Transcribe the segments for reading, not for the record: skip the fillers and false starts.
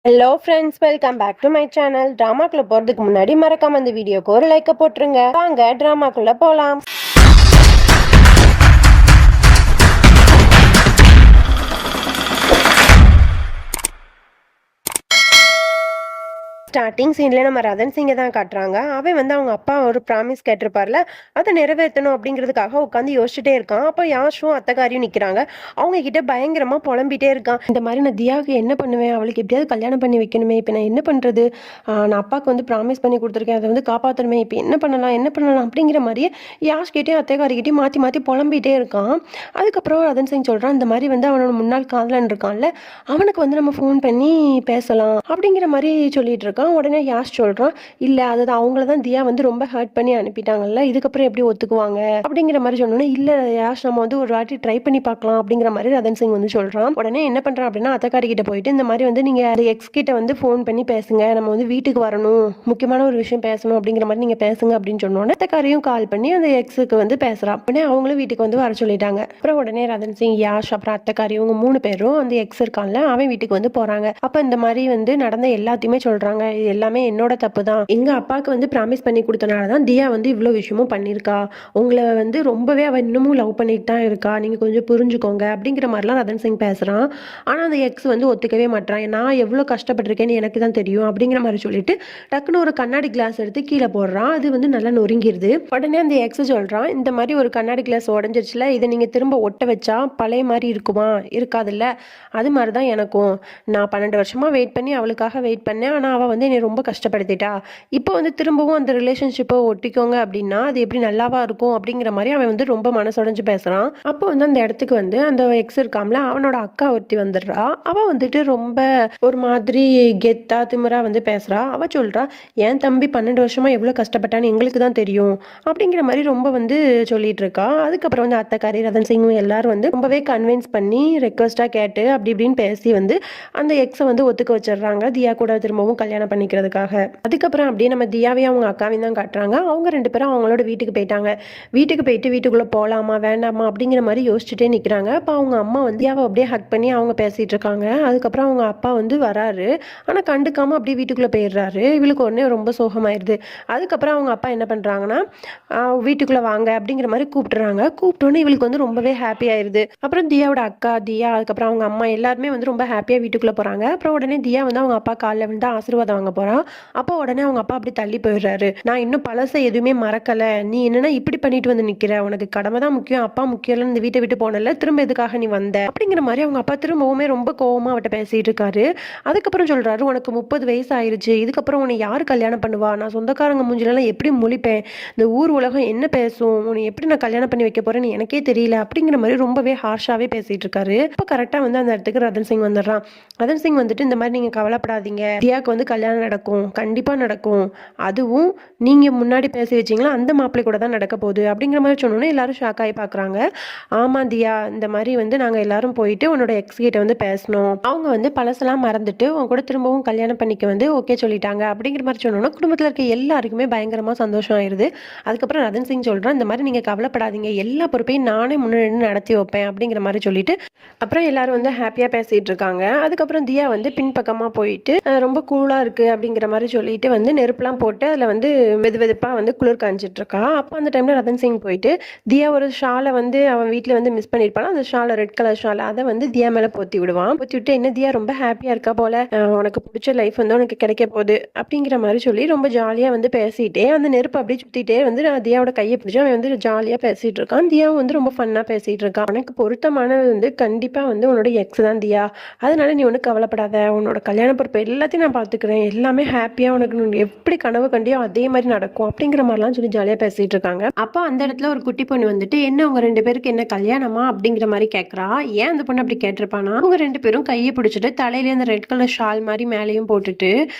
Hello friends, welcome back to my channel. ட்ராமாக்குள்ள போறதுக்கு முன்னாடி மறக்காம இந்த வீடியோக்கு ஒரு லைக் போட்டுருங்க. வாங்க ட்ராமாக்குள்ள போலாம். ஸ்டார்டிங் சீன்ல நம்ம ரதன் சிங்கை தான் காட்டுறாங்க. அவன் வந்து அவங்க அப்பா ஒரு ப்ராமிஸ் கேட்டிருப்பார்ல, அதை நிறைவேற்றணும் அப்படிங்கிறதுக்காக உட்காந்து யோசிச்சுட்டே இருக்கான். அப்போ யாஷும் அத்தக்காரியும் நிற்கிறாங்க. அவங்க கிட்ட பயங்கரமா புலம்பிட்டே இருக்கான். இந்த மாதிரி நான் தியாவுக்கு என்ன பண்ணுவேன், அவளுக்கு எப்படியாவது கல்யாணம் பண்ணி வைக்கணுமே, இப்போ நான் என்ன பண்றது, நான் அப்பாவுக்கு வந்து ப்ராமிஸ் பண்ணி கொடுத்துருக்கேன், அதை வந்து காப்பாற்றணுமே, இப்போ என்ன பண்ணலாம் அப்படிங்கிற மாதிரியே யாஷ் கிட்டே அத்தைக்காரிக்கிட்டே மாற்றி மாற்றி புலம்பிகிட்டே இருக்கான். அதுக்கப்புறம் ரதன் சிங் சொல்கிறான், இந்த மாதிரி வந்து அவனோட முன்னாள் காதலன் இருக்கான்ல, அவனுக்கு வந்து நம்ம ஃபோன் பண்ணி பேசலாம் அப்படிங்கிற மாதிரி சொல்லிட்டு இருக்கான். உடனே யாஷ் சொல்றான், இல்ல அதுதான் அவங்கள தான் தியா வந்து ரொம்ப ஹர்ட் பண்ணி அனுப்பிட்டாங்கல்ல, இதுக்கப்புறம் எப்படி ஒத்துக்குவாங்க அப்படிங்கிற மாதிரி சொன்னோன்னே, இல்ல யாஷ் நம்ம வந்து ஒரு வாட்டி ட்ரை பண்ணி பார்க்கலாம் அப்படிங்கிற மாதிரி ரதன் சிங் வந்து சொல்றான். உடனே என்ன பண்றான் அப்படின்னா, அத்தக்காரி கிட்ட போயிட்டு இந்த மாதிரி வந்து நீங்க எக்ஸ் கிட்ட வந்து ஃபோன் பண்ணி பேசுங்க, நம்ம வந்து வீட்டுக்கு வரணும், முக்கியமான ஒரு விஷயம் பேசணும் அப்படிங்கிற மாதிரி நீங்க பேசுங்க அப்படின்னு சொன்னோன்னே அத்தக்காரியும் கால் பண்ணி அந்த எக்ஸுக்கு வந்து பேசுறான். உடனே அவங்களும் வீட்டுக்கு வந்து வர சொல்லிட்டாங்க. அப்புறம் உடனே ரதன் சிங், யாஷ், அப்புறம் அத்தக்காரி இவங்க 3 பேரும் அந்த எக்ஸ் இருக்கான்ல அவன் வீட்டுக்கு வந்து போறாங்க. அப்ப இந்த மாதிரி வந்து நடந்த எல்லாத்தையுமே சொல்றாங்க. இது எல்லாமே என்னோட தப்பு தான், எங்க அப்பாவுக்கு வந்து ப்ராமிஸ் பண்ணி கொடுத்தனால தான் தியா வந்து இவ்வளோ விஷயமும் பண்ணியிருக்கா, உங்களை வந்து ரொம்பவே அவள் இன்னமும் லவ் பண்ணிட்டு தான் இருக்கா, நீங்கள் கொஞ்சம் புரிஞ்சுக்கோங்க அப்படிங்கிற மாதிரிலாம் ரதன் சிங் பேசுகிறான். ஆனால் அந்த எக்ஸ் வந்து ஒத்துக்கவே மாட்டான். நான் எவ்வளோ கஷ்டப்பட்டிருக்கேன்னு எனக்கு தான் தெரியும் அப்படிங்கிற மாதிரி சொல்லிட்டு டக்குன்னு ஒரு கண்ணாடி கிளாஸ் எடுத்து கீழே போடுறான். அது வந்து நல்லா நொறுங்கிடுது. உடனே அந்த எக்ஸ் சொல்கிறான், இந்த மாதிரி ஒரு கண்ணாடி கிளாஸ் உடஞ்சிருச்சுல, இதை நீங்கள் திரும்ப ஒட்ட வச்சா பழைய மாதிரி இருக்குமா, இருக்காதுல்ல, அது மாதிரி தான் எனக்கும். நான் 12 வருஷமாக வெயிட் பண்ணி அவளுக்காக வெயிட் பண்ணேன், ஆனால் அவள் வந்து என்னை ரொம்ப கஷ்டப்படுத்திட்டா, இப்போ வந்து திரும்பவும் அந்த ரிலேஷன்ஷிப்பை ஒட்டிக்கோங்க அப்படின்னா அது எப்படி நல்லாவா இருக்கும் அப்படிங்கிற மாதிரி அவன் வந்து ரொம்ப மனசுடைஞ்சு பேசுகிறான். அப்போ வந்து அந்த இடத்துக்கு வந்து அந்த எக்ஸ் இருக்காமல அவனோட அக்கா ஒருத்தி வந்துடுறா. அவள் வந்துட்டு ரொம்ப ஒரு மாதிரி கெத்தா திமிரா வந்து பேசுகிறா. அவள் சொல்கிறா, என் தம்பி 12 வருஷமா எவ்வளோ கஷ்டப்பட்டான்னு எங்களுக்கு தான் தெரியும் அப்படிங்கிற மாதிரி ரொம்ப வந்து சொல்லிட்டு இருக்கா. அதுக்கப்புறம் வந்து அத்தக்காரி ரதன் சிங் எல்லாரும் வந்து ரொம்பவே கன்வின்ஸ் பண்ணி ரெக்வஸ்ட்டாக கேட்டு அப்படி இப்படின்னு பேசி வந்து அந்த எக்ஸை வந்து ஒத்துக்க வச்சிடுறாங்க, தியா கூட திரும்பவும் கல்யாணம் பண்ணிக்கிறதுக்காக. அதுக்கப்புறம் அப்படியே நம்ம தியாவையும் அவங்க அக்காவையும் தான் காட்டுறாங்க. அவங்க 2 பேரும் அவங்களோட வீட்டுக்கு போயிட்டாங்க. வீட்டுக்கு போயிட்டு வீட்டுக்குள்ளே போகலாமா வேண்டாமா அப்படிங்கிற மாதிரி யோசிச்சுட்டே நிற்கிறாங்க. அப்போ அவங்க அம்மா வந்து தியாவை அப்படியே ஹக் பண்ணி அவங்க பேசிகிட்டு இருக்காங்க. அதுக்கப்புறம் அவங்க அப்பா வந்து வராரு, ஆனால் கண்டுக்காமல் அப்படியே வீட்டுக்குள்ளே போயிடுறாரு. இவளுக்கு உடனே ரொம்ப சோகமாயிருது. அதுக்கப்புறம் அவங்க அப்பா என்ன பண்ணுறாங்கன்னா, வீட்டுக்குள்ளே வாங்க அப்படிங்கிற மாதிரி கூப்பிட்டுறாங்க. கூப்பிட்டோன்னே இவளுக்கு வந்து ரொம்பவே ஹாப்பி ஆயிடுது. அப்புறம் தியாவோட அக்கா தியா, அதுக்கப்புறம் அவங்க அம்மா எல்லாருமே வந்து ரொம்ப ஹாப்பியாக வீட்டுக்குள்ளே போகிறாங்க. அப்புறம் உடனே தியா வந்து அவங்க அப்பா காலில் வந்து ஆசீர்வாதம் வாங்க போகிறான். அப்போ உடனே அவங்க அப்பா அப்படி தள்ளி போயிடுறாரு. நான் இன்னும் பழசை எதுவுமே மறக்கல, நீ என்னன்னா இப்படி பண்ணிட்டு வந்து நிக்கிற, உனக்கு கடமை தான் முக்கியம், அப்பா முக்கியம் இல்ல, இந்த வீட்டை விட்டு போனல, திரும்ப எதுக்காக நீ வந்த அப்படிங்கிற மாதிரி அவங்க அப்பா திரும்பவுமே ரொம்ப கோவமா அவட்ட பேசிட்டு இருக்காரு. அதுக்கப்புறம் சொல்றாரு, உனக்கு 30 வயசு ஆயிருச்சு, இதுக்கப்புறம் உன்னை யாரு கல்யாணம் பண்ணுவா, நான் சொந்தக்காரங்க மூஞ்சிலெல்லாம் எப்படி முழிப்பேன், இந்த ஊர் உலகம் என்ன பேசும், உன்னை எப்படி நான் கல்யாணம் பண்ணி வைக்க போறேன்னு எனக்கே தெரியல அப்படிங்கிற மாதிரி ரொம்பவே ஹார்ஷாவே பேசிட்டு இருக்காரு. இப்போ கரெக்டா வந்து அந்த இடத்துக்கு ரதன் சிங் வந்துடுறான். ரதன் சிங் வந்துட்டு, இந்த மாதிரி நீங்க கவலைப்படாதீங்க, தியாவுக்கு வந்து கல்யாணம் நடக்கும், கண்டிப்பாக நடக்கும், அதுவும் நீங்கள் முன்னாடி பேசி வச்சிங்களா அந்த மாப்பிள்ளை கூட தான் நடக்க போகுது அப்படிங்கிற மாதிரி சொன்னோன்னே எல்லாரும் ஷாக் ஆகி பார்க்குறாங்க. ஆமாம் தியா, இந்த மாதிரி வந்து நாங்கள் எல்லாரும் போயிட்டு உன்னோட எக்ஸ் கிட்ட வந்து பேசணும், அவங்க வந்து பழசெல்லாம் மறந்துட்டு உங்க கூட திரும்பவும் கல்யாணம் பண்ணிக்க வந்து ஓகே சொல்லிட்டாங்க அப்படிங்கிற மாதிரி சொன்னோன்னா குடும்பத்தில் இருக்க எல்லாருக்குமே பயங்கரமாக சந்தோஷம் ஆயிடுது. அதுக்கப்புறம் ரதன் சிங் சொல்கிறான், இந்த மாதிரி நீங்கள் கவலைப்படாதீங்க, எல்லா பொறுப்பையும் நானே முன்னாடி நடத்தி வைப்பேன் அப்படிங்கிற மாதிரி சொல்லிட்டு அப்புறம் எல்லாரும் வந்து ஹாப்பியாக பேசிகிட்டு இருக்காங்க. அதுக்கப்புறம் தியா வந்து பின்பக்கமாக போயிட்டு ரொம்ப கூலாக இருக்குது அப்படிங்கிற மாதிரி சொல்லிட்டு வந்து நெருப்புலாம் போட்டு அதில் வந்து வெது வெதுப்பாக வந்து குளிர் காஞ்சிட்டு இருக்கா. அப்போ அந்த டைமில் ரதன் சிங் போயிட்டு தியா ஒரு ஷாலை வந்து அவன் வீட்டில் வந்து மிஸ் பண்ணியிருப்பான், அந்த ஷாலை ரெட் கலர் ஷாலை அதை வந்து தியா மேலே போத்தி விடுவான். போத்தி விட்டு, என்ன தியா ரொம்ப ஹாப்பியாக இருக்கா போல, உனக்கு பிடிச்ச லைஃப் வந்து உனக்கு கிடைக்க போகுது அப்படிங்கிற மாதிரி சொல்லி ரொம்ப ஜாலியாக வந்து பேசிட்டே அந்த நெருப்பு அப்படியே சுற்றிட்டே வந்து தியாவோட கையை பிடிச்சி அவன் வந்து ஜாலியாக பேசிகிட்டு இருக்கான். தியாவும் வந்து ரொம்ப ஃபன்னாக பேசிகிட்டு இருக்கான். உனக்கு பொருத்தமானது வந்து கண்டிப்பாக வந்து உன்னோட எக்ஸ் தான் தியா, அதனால நீ ஒன்றும் கவலைப்படாத, உன்னோட கல்யாண பொறுப்பு எல்லாத்தையும் நான் பார்த்துக்கிறேன், எல்லாமே ஹாப்பியாக உனக்கு எப்படி கனவு கண்டியோ அதே மாதிரி நடக்கும் அப்படிங்கிற மாதிரிலாம் சொல்லி ஜாலியாக பேசிட்டு இருக்காங்க. அப்போ அந்த இடத்துல ஒரு குட்டி பொண்ணு வந்துட்டு, என்ன உங்க 2 பேருக்கு என்ன கல்யாணமா அப்படிங்கிற மாதிரி கேட்குறா. ஏன் அந்த பொண்ணு அப்படி கேட்டிருப்பானா, அவங்க 2 பேரும் கையை பிடிச்சிட்டு தலையில அந்த ரெட் கலர் ஷால் மாதிரி மேலேயும் போட்டுட்டு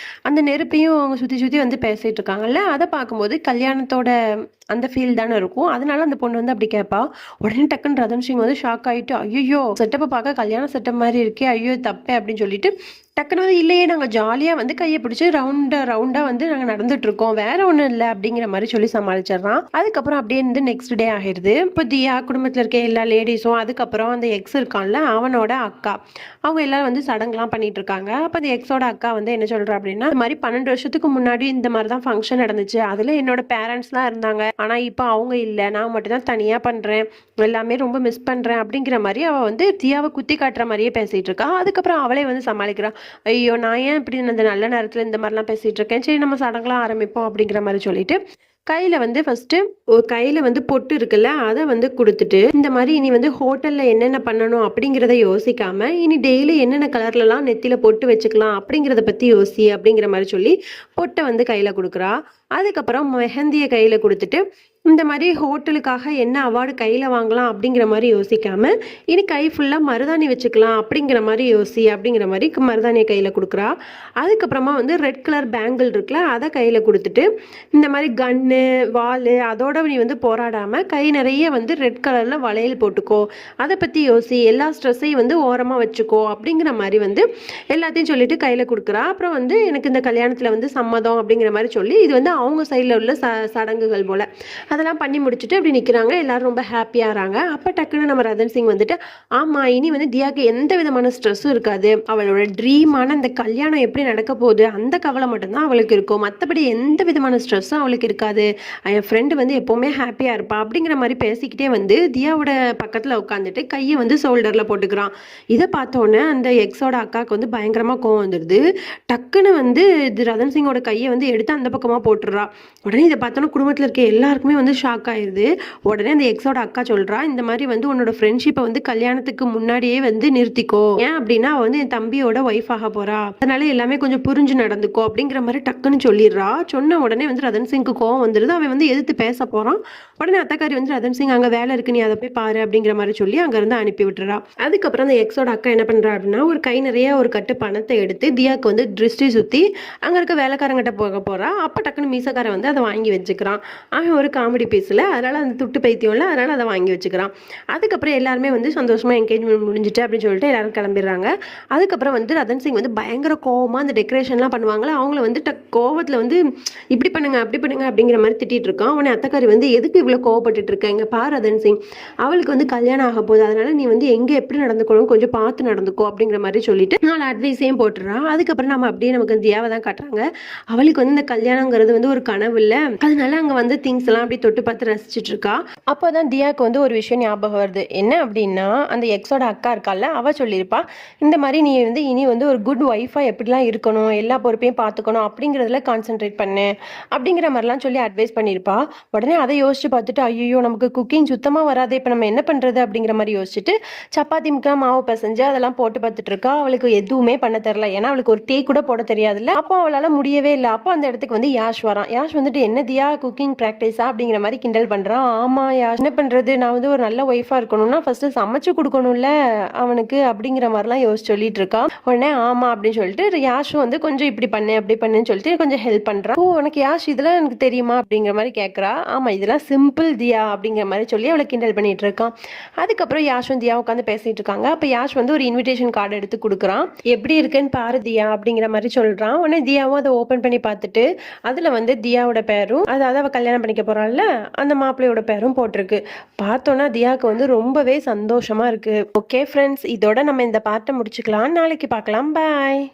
அந்த நெருப்பையும் அவங்க சுற்றி சுற்றி வந்து பேசிட்டு இருக்காங்கல்ல, அதை பார்க்கும்போது கல்யாணத்தோட அந்த ஃபீல் தானே இருக்கும். அதனால அந்த பொண்ணு வந்து அப்படி கேட்பா. உடனே டக்குன்னு ரதன் சிங் வந்து ஷாக் ஆகிட்டு, ஐயோ செட்டப்பை பார்க்க கல்யாண செட்டப் மாதிரி இருக்கே, ஐயோ தப்பே அப்படின்னு சொல்லிட்டு டக்குனு வந்து இல்லையே நாங்கள் ஜாலியாக வந்து கையை பிடிச்சி ரவுண்டாக வந்து நாங்கள் நடந்துட்டு இருக்கோம், வேற ஒன்றும் இல்லை அப்படிங்கிற மாதிரி சொல்லி சமாளிச்சிடறான். அதுக்கப்புறம் அப்படியே வந்து நெக்ஸ்ட் டே ஆகிடுது. இப்போ தியா குடும்பத்தில் இருக்க எல்லா லேடிஸும், அதுக்கப்புறம் அந்த எக்ஸ் இருக்கான்ல அவனோட அக்கா, அவங்க எல்லாரும் வந்து சடங்குலாம் பண்ணிட்டு இருக்காங்க. அப்போ அந்த எக்ஸோட அக்கா வந்து என்ன சொல்றா அப்படின்னா, இந்த மாதிரி 12 வருஷத்துக்கு முன்னாடி இந்த மாதிரி தான் ஃபங்க்ஷன் நடந்துச்சு, அதில் என்னோட பேரண்ட்ஸ்லாம் இருந்தாங்க, ஆனால் இப்போ அவங்க இல்லை, நான் மட்டும் தான் தனியாக பண்ணுறேன், எல்லாமே ரொம்ப மிஸ் பண்ணுறேன் அப்படிங்கிற மாதிரி அவள் வந்து தியாவை குத்தி காட்டுற மாதிரியே பேசிகிட்டு இருக்கா. அதுக்கப்புறம் அவளே வந்து சமாளிக்கிறான், ஐயோ நான் ஏன் இப்படி இந்த நல்ல நேரத்தில் இந்த மாதிரிலாம் பேசிகிட்டு இருக்கேன், சரி நம்ம சடங்குலாம் ஆரம்பிப்போம் அப்படிங்கிற மாதிரி சொல்லிட்டு கையில் வந்து ஃபஸ்ட்டு கையில் வந்து பொட்டு இருக்குல்ல அதை வந்து கொடுத்துட்டு, இந்த மாதிரி இனி வந்து ஹோட்டலில் என்னென்ன பண்ணணும் அப்படிங்கிறத யோசிக்காமல் இனி டெய்லி என்னென்ன கலர்லலாம் நெத்தியில் பொட்டு வச்சுக்கலாம் அப்படிங்கிறத பற்றி யோசி அப்படிங்கிற மாதிரி சொல்லி பொட்டை வந்து கையில் கொடுக்குறா. அதுக்கப்புறம் மெஹந்தியை கையில் கொடுத்துட்டு, இந்த மாதிரி ஹோட்டலுக்காக என்ன அவார்டு கையில் வாங்கலாம் அப்படிங்கிற மாதிரி யோசிக்காம இனி கை ஃபுல்லாக மருதாணி வச்சுக்கலாம் அப்படிங்கிற மாதிரி யோசி அப்படிங்கிற மாதிரி மருதாணியை கையில் கொடுக்குறா. அதுக்கப்புறமா வந்து ரெட் கலர் பேங்கிள் இருக்குல்ல அதை கையில் கொடுத்துட்டு, இந்த மாதிரி கன்னு வால் அதோட நீ வந்து போராடாமல் கை நிறைய வந்து ரெட் கலரில் வளையல் போட்டுக்கோ, அதை பற்றி யோசி, எல்லா ஸ்ட்ரெஸ்ஸையும் வந்து ஓரமாக வச்சுக்கோ அப்படிங்கிற மாதிரி வந்து எல்லாத்தையும் சொல்லிட்டு கையில் கொடுக்குறா. அப்புறம் வந்து எனக்கு இந்த கல்யாணத்தில் வந்து சம்மதம் அப்படிங்கிற மாதிரி சொல்லி, இது வந்து அவங்க சைடில் உள்ள சடங்குகள் போல் அதெல்லாம் பண்ணி முடிச்சுட்டு அப்படி நிற்கிறாங்க. எல்லாரும் ரொம்ப ஹாப்பியாகிறாங்க. அப்போ டக்குன்னு நம்ம ரதன் சிங் வந்துட்டு, ஆமாம் இனி வந்து தியாவுக்கு எந்த விதமான ஸ்ட்ரெஸ்ஸும் இருக்காது, அவளோட ட்ரீமான அந்த கல்யாணம் எப்படி நடக்க போகுது அந்த கவலை மட்டும்தான் அவளுக்கு இருக்கும், மற்றபடி எந்த விதமான ஸ்ட்ரெஸ்ஸும் அவளுக்கு இருக்காது, என் ஃப்ரெண்டு வந்து எப்போவுமே ஹாப்பியாக இருப்பா அப்படிங்கிற மாதிரி பேசிக்கிட்டே வந்து தியாவோட பக்கத்தில் உட்காந்துட்டு கையை வந்து ஷோல்டரில் போட்டுக்கிறான். இதை பார்த்தோன்னே அந்த எக்ஸோட அக்காவுக்கு வந்து பயங்கரமாக கோவம் வந்துடுது. டக்குன்னு வந்து இது ரதன் சிங்கோட கையை வந்து எடுத்து அந்த பக்கமாக போட்டுடுறா. உடனே இதை பார்த்தோன்னா குடும்பத்தில் இருக்க எல்லாருக்குமே வந்து ஷாக் ஆயிடுது. உடனே அந்த எக்ஸோட அக்கா சொல்றா, இந்த மாதிரி வந்து உன்னோட ஃப்ரெண்ட்ஷிப்பை வந்து கல்யாணத்துக்கு முன்னாடியே வந்து நிறுத்திக்கோ, ஏன் அப்படின்னா அவ வந்து என் தம்பியோட ஒய்ஃப் ஆக போறா, அதனால எல்லாமே கொஞ்சம் புரிஞ்சு நடந்துக்கோ அப்படிங்கிற மாதிரி டக்குன்னு சொல்லிடுறா. சொன்ன உடனே வந்து ரதன் சிங்க்கு கோவம் வந்துடுது. அவன் வந்து எதிர்த்து பேச போறான். உடனே அத்தக்காரி வந்து ரதன் சிங் அங்கே வேலை இருக்கு, நீ அதை போய் பாரு அப்படிங்கிற மாதிரி சொல்லி அங்கேருந்து அனுப்பி விட்டுறா. அதுக்கப்புறம் அந்த எக்ஸோட அக்கா என்ன பண்றா அப்படின்னா, ஒரு கை நிறைய ஒரு கட்டு பணத்தை எடுத்து தியாக்கு வந்து திருஷ்டி சுற்றி அங்கே இருக்க வேலைக்காரங்கிட்ட போக போறா. அப்போ டக்குன்னு மீசக்காரன் வந்து அதை வாங்கி வச்சுக்கிறான். அவன் ஒரு காமெடி பீஸில், அதனால் அந்த துட்டு பைத்தியம்ல, அதனால் அதை வாங்கி வச்சுக்கிறான். அதுக்கப்புறம் எல்லாருமே வந்து சந்தோஷமாக என்கேஜ்மெண்ட் முடிஞ்சிட்டு அப்படின்னு சொல்லிட்டு எல்லாரும் கிளம்பிடுறாங்க. அதுக்கப்புறம் வந்து ரதன் சிங் வந்து பயங்கர கோவமாக அந்த டெக்கரேஷன்லாம் பண்ணுவாங்களே அவங்கள வந்து கோவத்தில் வந்து இப்படி பண்ணுங்க அப்படி பண்ணுங்க அப்படிங்கிற மாதிரி திட்டிகிட்டு இருக்கான். அவனை அத்தக்காரி வந்து எதுக்கு இவ்வளோ கோவப்பட்டுட்டு இருக்க, இங்கே பாரு ரதன் சிங், அவளுக்கு வந்து கல்யாணம் ஆக போகுது, அதனால நீ வந்து எங்கே எப்படி நடந்துக்கணும் கொஞ்சம் பார்த்து நடந்துக்கோ அப்படிங்கிற மாதிரி சொல்லிட்டு 4 அட்வைஸையும் போட்டுறான். அதுக்கப்புறம் நம்ம அப்படியே நமக்கு தியாவை தான் காட்டுறாங்க. அவளுக்கு வந்து இந்த கல்யாணங்கிறது வந்து ஒரு கனவு இல்லை, அதனால அங்கே வந்து திங்ஸ் எல்லாம் அப்படி தொட்டு பார்த்து ரசிச்சுட்டு இருக்கா. அப்போதான் தியாக்கு வந்து ஒரு விஷயம் ஞாபகம் வருது. என்ன அப்படின்னா, அந்த எக்ஸோட அக்கா இருக்கால அவ சொல்லியிருப்பா, இந்த மாதிரி நீ வந்து இனி வந்து ஒரு குட் ஒய்ஃபா எப்படிலாம் இருக்கணும், எல்லா பொறுப்பையும் பார்த்துக்கணும் அப்படிங்கிறதுல கான்சென்ட்ரேட் பண்ணு அப்படிங்கிற மாதிரிலாம் சொல்லி அட்வைஸ் பண்ணியிருப்பா. உடனே அதை யோசிச்சு பார்த்துட்டு, ஐயோ நமக்கு குக்கிங் சுத்தமாக வராது, இப்போ நம்ம என்ன பண்ணுறது அப்படிங்கிற மாதிரி யோசிச்சுட்டு சப்பாத்தி முக்கா மாவு பிசைஞ்சு அதெல்லாம் போட்டு பார்த்துட்டு இருக்கா. அவளுக்கு எதுவுமே பண்ண தெரியல, ஏன்னா அவளுக்கு ஒரு டீ கூட போட தெரியாதுல்ல. அப்போ அவளால் முடியவே இல்லை. அப்போ அந்த இடத்துக்கு வந்து யாஷ் வரான். யாஷ் வந்துட்டு, என்ன தியா குக்கிங் ப்ராக்டிஸா அப்படிங்கிற மாதிரி கிண்டல் பண்ணுறான். ஆமாம் யாஷ், என்ன பண்ணுறது, நான் வந்து ஒரு நல்ல ஒய்ஃபாக இருக்கணும்னா ஃபஸ்ட்டு சமைச்சு கொடுக்கணும்ல அவனுக்கு அப்படிங்கிற மாதிரிலாம் யோசிச்சு சொல்லிட்டு இருக்கான். உடனே ஆமாம் அப்படின்னு சொல்லிட்டு யாஷும் வந்து கொஞ்சம் இப்படி பண்ணு அப்படி பண்ணுன்னு சொல்லிட்டு கொஞ்சம் ஹெல்ப் பண்ணுறான். ஓ உனக்கு யாஷ் இதெல்லாம் எனக்கு தெரியுமா அப்படிங்கிற மாதிரி கேட்குறா. ஆமாம் இதெல்லாம் சிம்பிள் தியா அப்படிங்கிற மாதிரி சொல்லி அவளை கிண்டல் பண்ணிட்டு இருக்கான். அதுக்கப்புறம் யாஷும் தியா உட்காந்து பேசிட்டு இருக்காங்க. அப்போ யாஷ் வந்து ஒரு இன்விடேஷன் கார்டு எடுத்து கொடுக்குறான். எப்படி இருக்குன்னு பாரு தியா அப்படிங்கிற மாதிரி சொல்கிறான். உடனே தியாவும் அதை ஓப்பன் பண்ணி பார்த்துட்டு அதில் வந்து தியாவோட பேரும், அதாவது அவள் கல்யாணம் பண்ணிக்க போகிறாள்ல அந்த மாப்பிள்ளையோட பேரும் போட்டிருக்கு. பார்த்தோன்னா தியாவுக்கு வந்து ரொம்பவே சந்தோஷமாக இருக்குது. ஓகே ஃப்ரெண்ட்ஸ், இதோட நம்ம இந்த பார்ட்டை முடிச்சுக்கலாம். நாளைக்கு பார்க்கலாம். பாய்.